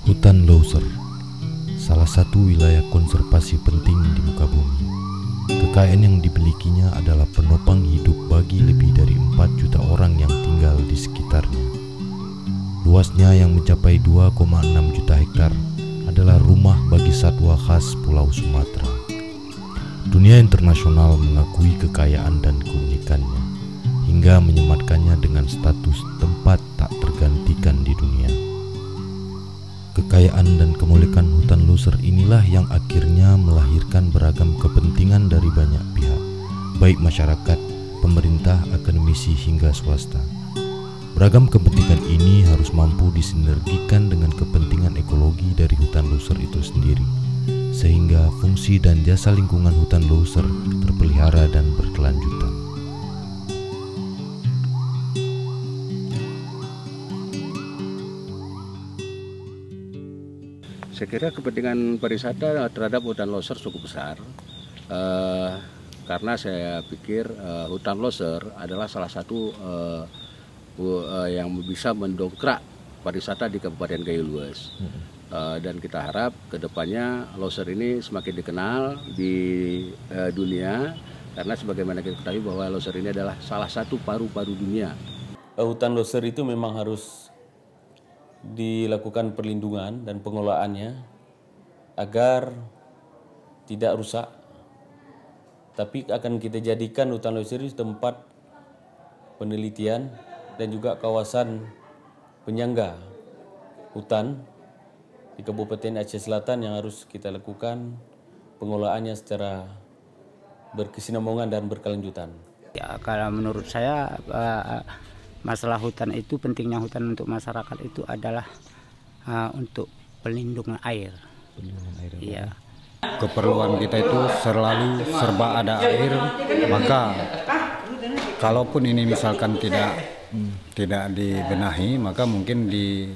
Hutan Leuser, salah satu wilayah konservasi penting di muka bumi. Kekayaan yang dimilikinya adalah penopang hidup bagi lebih dari 4 juta orang yang tinggal di sekitarnya. Luasnya yang mencapai 2,6 juta hektar adalah rumah bagi satwa khas Pulau Sumatera. Dunia internasional mengakui kekayaan dan keunikannya, hingga menyematkannya dengan status tempat tak tergantikan di dunia. Kekayaan dan kemuliaan hutan Leuser inilah yang akhirnya melahirkan beragam kepentingan dari banyak pihak, baik masyarakat, pemerintah, akademisi hingga swasta. Beragam kepentingan ini harus mampu disinergikan dengan kepentingan ekologi dari hutan Leuser itu sendiri, sehingga fungsi dan jasa lingkungan hutan Leuser terpelihara dan berkelanjutan. Saya kira kepentingan pariwisata terhadap hutan Leuser cukup besar, karena saya pikir hutan Leuser adalah salah satu yang bisa mendongkrak pariwisata di Kabupaten Gayo Luas. Dan kita harap kedepannya Leuser ini semakin dikenal di dunia, karena sebagaimana kita ketahui bahwa Leuser ini adalah salah satu paru-paru dunia. Hutan Leuser itu memang harus dilakukan perlindungan dan pengelolaannya agar tidak rusak, tapi akan kita jadikan hutan Leuser itu tempat penelitian dan juga kawasan penyangga hutan di Kabupaten Aceh Selatan yang harus kita lakukan pengelolaannya secara berkesinambungan dan berkelanjutan. Ya, kalau menurut saya masalah hutan itu, pentingnya hutan untuk masyarakat itu adalah untuk pelindungan air. Iya. Keperluan kita itu selalu serba ada air, maka kalaupun ini misalkan tidak dibenahi, maka mungkin di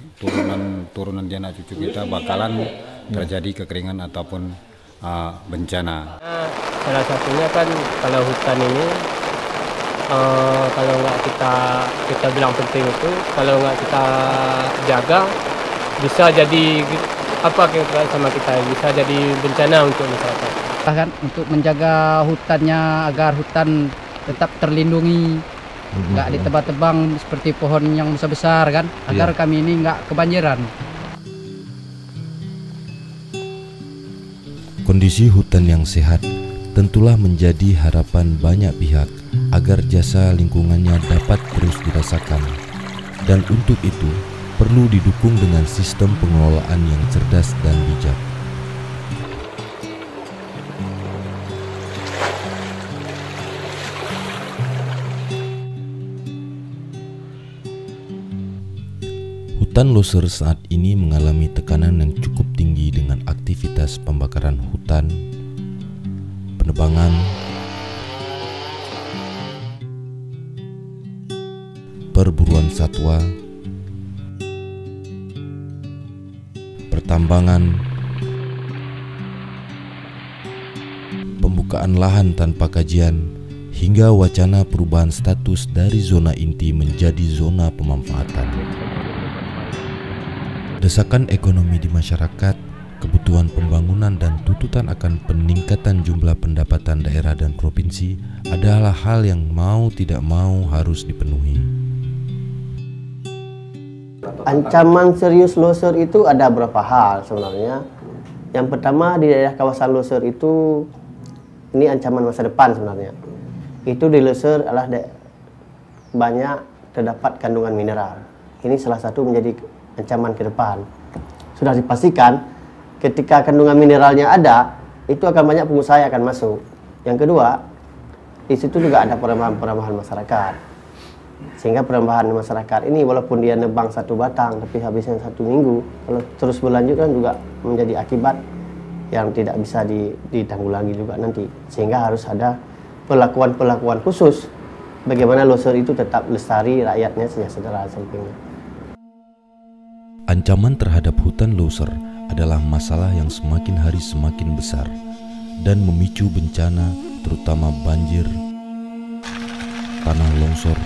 turunan di anak cucu kita bakalan terjadi kekeringan ataupun bencana. Salah satunya kan kalau hutan ini kalau nggak kita bilang penting itu, kalau nggak kita jaga bisa jadi apa sama kita, bisa jadi bencana untuk masyarakat. Bahkan untuk menjaga hutannya agar hutan tetap terlindungi, nggak ditebang-tebang seperti pohon yang besar-besar kan, agar kami ini nggak kebanjiran. Kondisi hutan yang sehat tentulah menjadi harapan banyak pihak agar jasa lingkungannya dapat terus dirasakan, dan untuk itu perlu didukung dengan sistem pengelolaan yang cerdas dan bijak. Hutan Leuser saat ini mengalami tekanan yang cukup tinggi dengan aktivitas pembakaran hutan, penebangan, perburuan satwa, pertambangan, pembukaan lahan tanpa kajian, hingga wacana perubahan status dari zona inti menjadi zona pemanfaatan. Desakan ekonomi di masyarakat, kebutuhan pembangunan dan tuntutan akan peningkatan jumlah pendapatan daerah dan provinsi adalah hal yang mau tidak mau harus dipenuhi. Ancaman serius Leuser itu ada beberapa hal sebenarnya. Yang pertama, di daerah kawasan Leuser itu ini ancaman masa depan sebenarnya. Itu di Leuser adalah banyak terdapat kandungan mineral. Ini salah satu menjadi ancaman ke depan. Sudah dipastikan ketika kandungan mineralnya ada, itu akan banyak pengusaha yang akan masuk. Yang kedua, di situ juga ada perubahan masyarakat. Sehingga perubahan masyarakat ini walaupun dia nebang satu batang, tapi habisnya 1 minggu, kalau terus berlanjut kan juga menjadi akibat yang tidak bisa ditanggulangi juga nanti. Sehingga harus ada perlakuan khusus bagaimana Leuser itu tetap lestari, rakyatnya sejahtera sampingnya. Ancaman terhadap hutan Leuser adalah masalah yang semakin hari semakin besar dan memicu bencana terutama banjir, tanah longsor,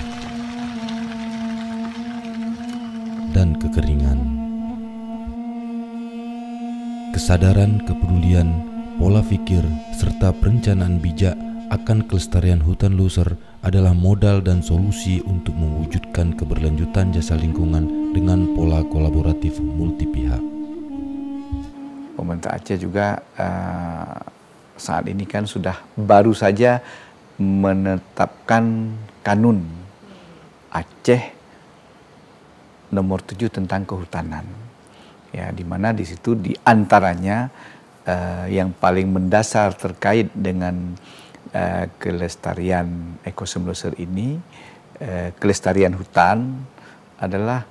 dan kekeringan. Kesadaran, kepedulian, pola pikir, serta perencanaan bijak akan kelestarian hutan loser adalah modal dan solusi untuk mewujudkan keberlanjutan jasa lingkungan dengan pola kolaboratif multi pihak. Pemerintah Aceh juga saat ini kan sudah baru saja menetapkan kanun Aceh nomor 7 tentang kehutanan. Ya, di mana di situ di antaranya yang paling mendasar terkait dengan kelestarian ekosistem loser ini, kelestarian hutan adalah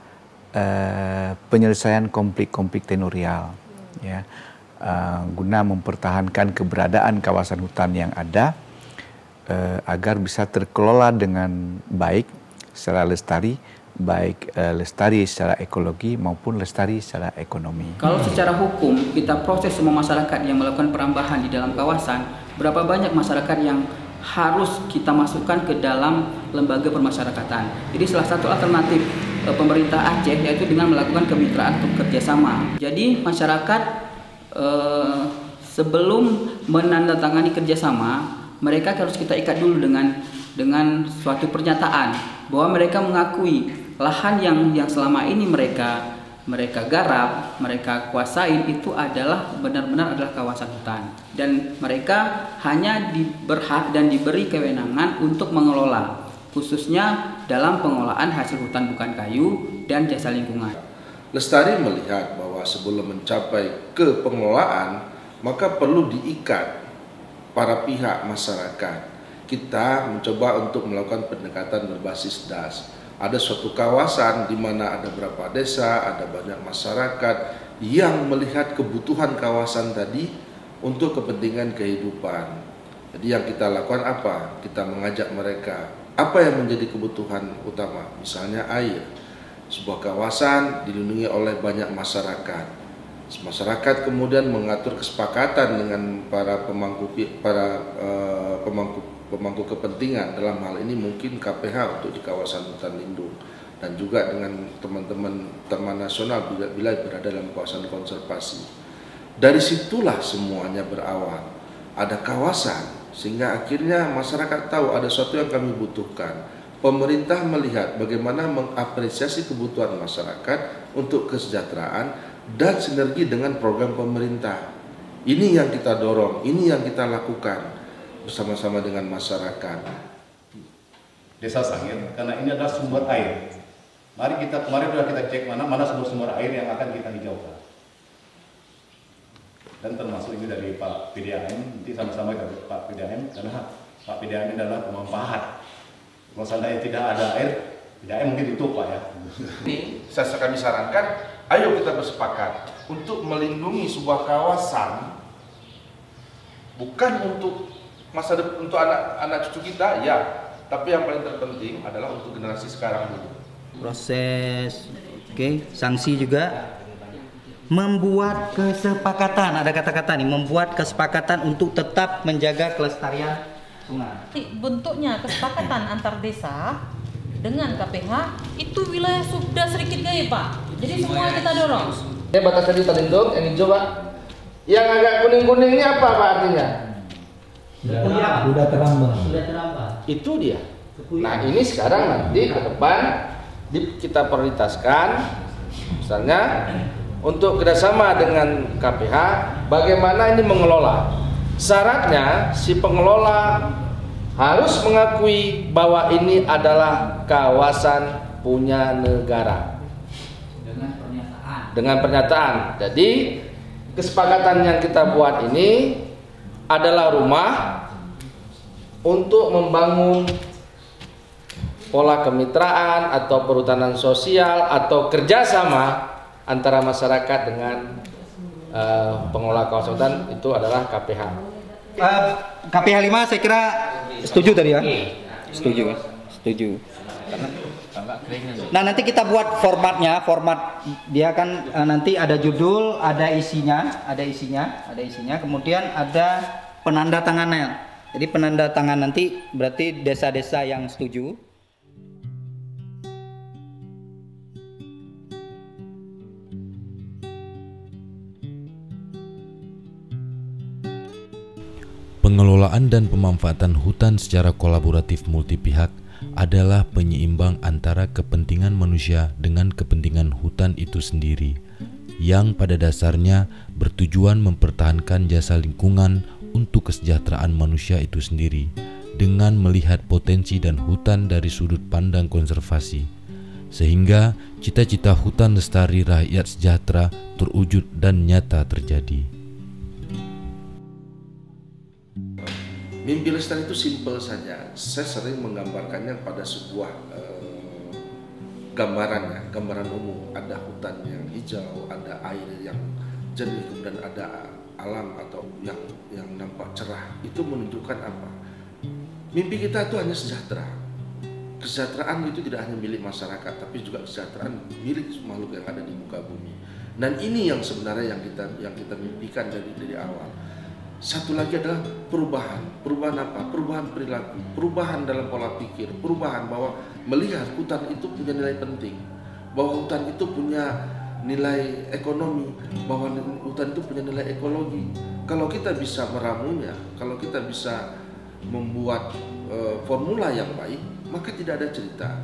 penyelesaian konflik-konflik tenurial, ya, guna mempertahankan keberadaan kawasan hutan yang ada agar bisa terkelola dengan baik secara lestari, baik lestari secara ekologi maupun lestari secara ekonomi. Kalau secara hukum kita proses semua masyarakat yang melakukan perambahan di dalam kawasan, berapa banyak masyarakat yang harus kita masukkan ke dalam lembaga permasyarakatan. Jadi salah satu alternatif pemerintah Aceh yaitu dengan melakukan kemitraan atau kerjasama. Jadi masyarakat sebelum menandatangani kerjasama, mereka harus kita ikat dulu dengan suatu pernyataan bahwa mereka mengakui lahan yang selama ini mereka garap, mereka kuasai itu adalah benar-benar adalah kawasan hutan, dan mereka hanya berhak dan diberi kewenangan untuk mengelola, khususnya dalam pengolahan hasil hutan bukan kayu dan jasa lingkungan. Lestari melihat bahwa sebelum mencapai ke pengelolaan maka perlu diikat para pihak masyarakat. Kita mencoba untuk melakukan pendekatan berbasis DAS. Ada suatu kawasan di mana ada beberapa desa, ada banyak masyarakat yang melihat kebutuhan kawasan tadi untuk kepentingan kehidupan. Jadi yang kita lakukan apa? Kita mengajak mereka, apa yang menjadi kebutuhan utama? Misalnya air. Sebuah kawasan dilindungi oleh banyak masyarakat. Masyarakat kemudian mengatur kesepakatan dengan para pemangku kepentingan, dalam hal ini mungkin KPH untuk di kawasan hutan lindung, dan juga dengan teman-teman Taman Nasional bila berada dalam kawasan konservasi. Dari situlah semuanya berawal. Ada kawasan sehingga akhirnya masyarakat tahu ada sesuatu yang kami butuhkan. Pemerintah melihat bagaimana mengapresiasi kebutuhan masyarakat untuk kesejahteraan dan sinergi dengan program pemerintah. Ini yang kita dorong, ini yang kita lakukan bersama-sama dengan masyarakat. Desa Sangir, karena ini adalah sumber air. Mari kita kemarin sudah kita cek mana sumber air yang akan kita hijaukan. Dan termasuk ini dari Pak PDAM, nanti sama-sama dari Pak PDAM, karena Pak PDAM ini adalah pemanfaat. Kalau seandainya tidak ada air, PDAM mungkin itu Pak ya. Kami sarankan, ayo kita bersepakat untuk melindungi sebuah kawasan, bukan untuk masa depan, untuk anak cucu kita, ya, tapi yang paling terpenting adalah untuk generasi sekarang dulu. Proses, sanksi juga membuat kesepakatan, ada kata-kata nih, membuat kesepakatan untuk tetap menjaga kelestarian sungai. Bentuknya kesepakatan antar desa dengan KPH itu wilayah sudah sedikit gaya Pak, jadi semua kita dorong. Ini batasnya di Talindung, yang hijau Pak. Yang agak kuning-kuning ini apa Pak artinya? Sudah terambah. Itu dia. Nah ini sekarang nanti ke depan kita prioritaskan, misalnya untuk kerjasama dengan KPH, bagaimana ini mengelola. Syaratnya si pengelola harus mengakui bahwa ini adalah kawasan punya negara. Dengan pernyataan. Jadi kesepakatan yang kita buat ini adalah rumah untuk membangun pola kemitraan atau perhutanan sosial atau kerjasama antara masyarakat dengan pengelola kawasan hutan, itu adalah KPH. KPH 5 saya kira setuju tadi ya? Setuju kan? Setuju. Nah nanti kita buat formatnya, format dia kan nanti ada judul, ada isinya, kemudian ada penanda tangannya. Jadi penanda tangan nanti berarti desa-desa yang setuju. Pengelolaan dan pemanfaatan hutan secara kolaboratif multi pihak adalah penyeimbang antara kepentingan manusia dengan kepentingan hutan itu sendiri, yang pada dasarnya bertujuan mempertahankan jasa lingkungan untuk kesejahteraan manusia itu sendiri, dengan melihat potensi dan hutan dari sudut pandang konservasi, sehingga cita-cita hutan lestari rakyat sejahtera terwujud dan nyata terjadi. Mimpi lestari itu simpel saja. Saya sering menggambarkannya pada sebuah gambaran umum. Ada hutan yang hijau, ada air yang jernih, kemudian ada alam atau yang nampak cerah. Itu menunjukkan apa? Mimpi kita itu hanya sejahtera. Kesejahteraan itu tidak hanya milik masyarakat, tapi juga kesejahteraan milik makhluk yang ada di muka bumi. Dan ini yang sebenarnya yang kita mimpikan dari awal. Satu lagi adalah perubahan. Perubahan apa? Perubahan perilaku, perubahan dalam pola pikir, perubahan bahwa melihat hutan itu punya nilai penting, bahwa hutan itu punya nilai ekonomi, bahwa hutan itu punya nilai ekologi. Kalau kita bisa meramunya, kalau kita bisa membuat formula yang baik, maka tidak ada cerita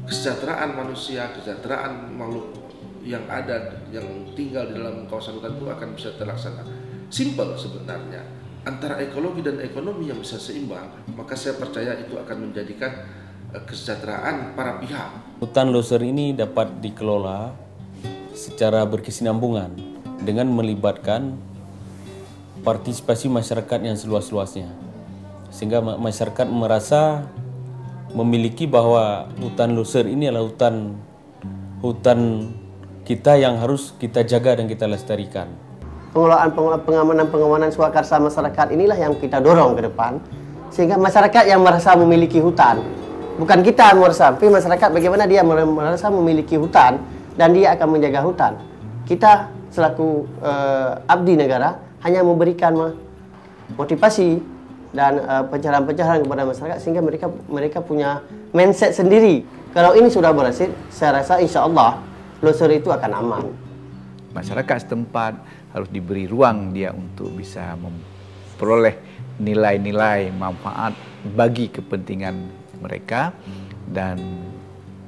kesejahteraan manusia, kesejahteraan makhluk yang ada, yang tinggal di dalam kawasan hutan itu akan bisa terlaksana. Simpel sebenarnya, antara ekologi dan ekonomi yang bisa seimbang, maka saya percaya itu akan menjadikan kesejahteraan para pihak. Hutan loser ini dapat dikelola secara berkesinambungan dengan melibatkan partisipasi masyarakat yang seluas-luasnya, sehingga masyarakat merasa memiliki bahwa hutan loser ini adalah hutan kita yang harus kita jaga dan kita lestarikan. Pengamanan swakarsa masyarakat inilah yang kita dorong ke depan, sehingga masyarakat yang merasa memiliki hutan, bukan kita merasa, tapi masyarakat bagaimana dia merasa memiliki hutan dan dia akan menjaga hutan. Kita selaku abdi negara hanya memberikan motivasi dan pencerahan-pencerahan kepada masyarakat, sehingga mereka punya mindset sendiri. Kalau ini sudah berhasil, saya rasa insya Allah loser itu akan aman. Masyarakat setempat harus diberi ruang dia untuk bisa memperoleh nilai-nilai manfaat bagi kepentingan mereka, dan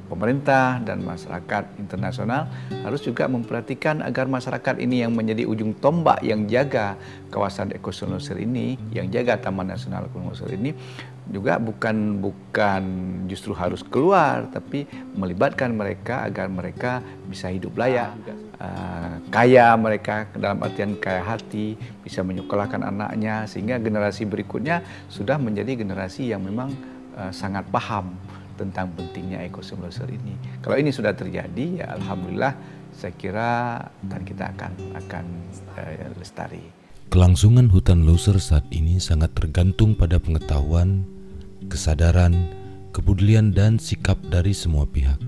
pemerintah dan masyarakat internasional harus juga memperhatikan agar masyarakat ini yang menjadi ujung tombak yang jaga kawasan ekosistem loser ini, yang jaga Taman Nasional Loser ini, juga bukan justru harus keluar, tapi melibatkan mereka agar mereka bisa hidup layak, kaya mereka dalam artian kaya hati, bisa menyekolahkan anaknya, sehingga generasi berikutnya sudah menjadi generasi yang memang sangat paham tentang pentingnya ekosistem loser ini. Kalau ini sudah terjadi, ya alhamdulillah, saya kira hutan kita akan lestari. Kelangsungan hutan loser saat ini sangat tergantung pada pengetahuan, kesadaran, kepedulian dan sikap dari semua pihak.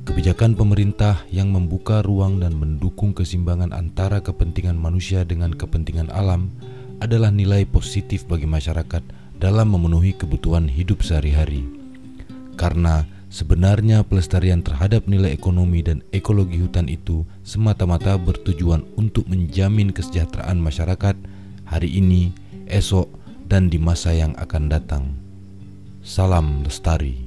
Kebijakan pemerintah yang membuka ruang dan mendukung keseimbangan antara kepentingan manusia dengan kepentingan alam adalah nilai positif bagi masyarakat dalam memenuhi kebutuhan hidup sehari-hari. Karena sebenarnya pelestarian terhadap nilai ekonomi dan ekologi hutan itu semata-mata bertujuan untuk menjamin kesejahteraan masyarakat hari ini, esok, dan di masa yang akan datang. Salam lestari.